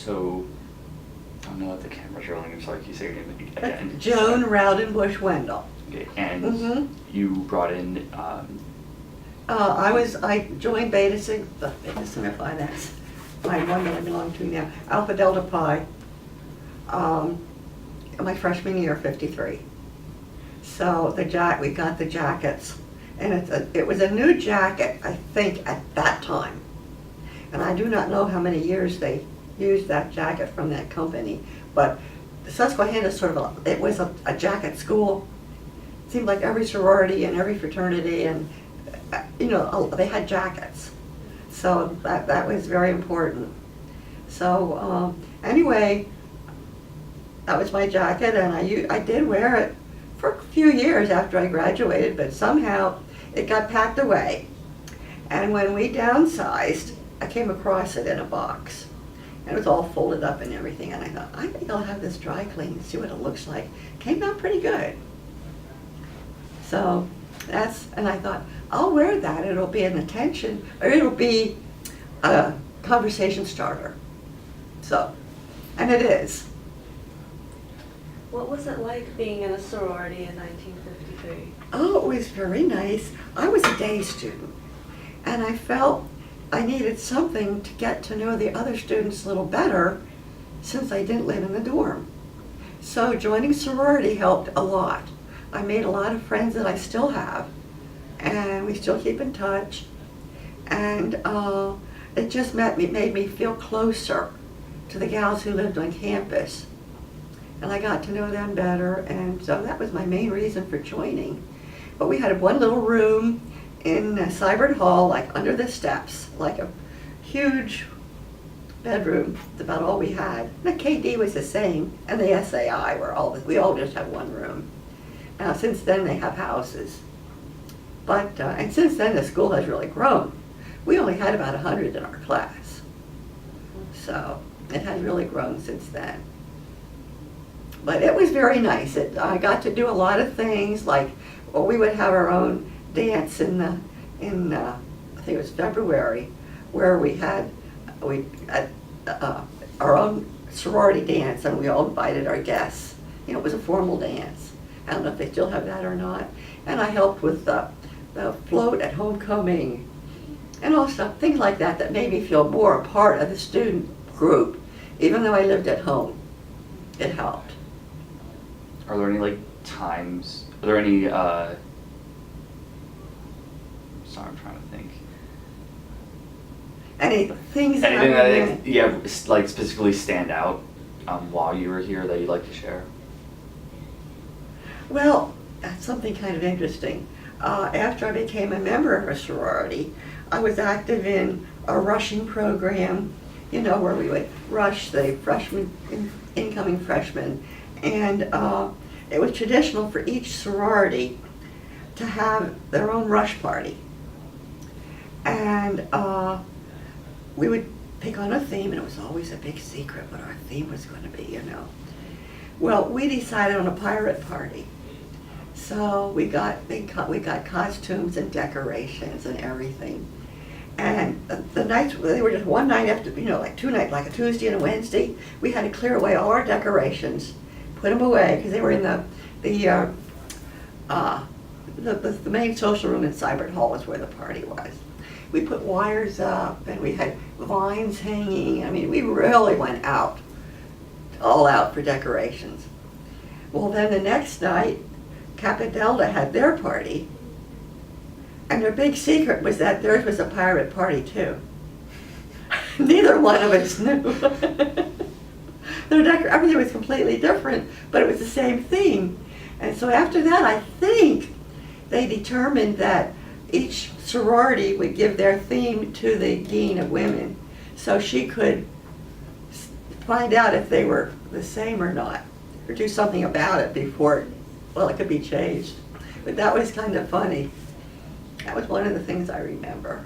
So, I don't know if the camera's rolling. I'm sorry, can you say your name again? Joan Raudenbush Wendel. Okay, and you brought in, I joined Beta Sigma Phi, that's my one that I belong to now, Alpha Delta Pi, my freshman year, 53. So we got the jackets, and it was a new jacket, I think, at that time. And I do not know how many years they used that jacket from that company, but the Susquehanna it was a jacket school. It seemed like every sorority and every fraternity and they had jackets. So that was very important. So anyway, that was my jacket, and I did wear it for a few years after I graduated, but somehow it got packed away. And when we downsized, I came across it in a box. And it was all folded up and everything, and I thought, I think I'll have this dry cleaned and see what it looks like. Came out pretty good. So and I thought, I'll wear that. It'll be an attention, or it'll be a conversation starter. So, and it is. What was it like being in a sorority in 1953? Oh, it was very nice. I was a day student, and I felt I needed something to get to know the other students a little better since I didn't live in the dorm. So joining sorority helped a lot. I made a lot of friends that I still have, and we still keep in touch. And it just made me feel closer to the gals who lived on campus. And I got to know them better, and so that was my main reason for joining. But we had one little room in Seibert Hall, like under the steps, like a huge bedroom. That's about all we had. And the KD was the same, and the SAI we all just had one room. Now since then they have houses. But, and since then the school has really grown. We only had about 100 in our class. So it has really grown since then. But it was very nice. I got to do a lot of things, like, well, we would have our own dance in I think it was February, where we had our own sorority dance, and we all invited our guests. It was a formal dance. I don't know if they still have that or not. And I helped with the float at homecoming, and also things like that made me feel more a part of the student group, even though I lived at home. It helped. Are there any times? Are there any? Sorry, I'm trying to think. Any things that Anything that specifically stand out while you were here that you'd like to share? Well, that's something kind of interesting. After I became a member of a sorority, I was active in a rushing program, where we would rush the incoming freshmen. And it was traditional for each sorority to have their own rush party. And we would pick on a theme, and it was always a big secret what our theme was going to be, Well, we decided on a pirate party. So we got costumes and decorations and everything. And the nights, they were just one night after, like 2 nights, like a Tuesday and a Wednesday, we had to clear away all our decorations, put them away, because they were in the main social room in Seibert Hall is where the party was. We put wires up, and we had vines hanging. I mean, we really went all out for decorations. Well, then the next night, Kappa Delta had their party, and their big secret was that theirs was a pirate party too. Neither one of us knew. Everything was completely different, but it was the same theme. And so after that, I think they determined that each sorority would give their theme to the Dean of Women, so she could find out if they were the same or not, or do something about it before it could be changed. But that was kind of funny. That was one of the things I remember.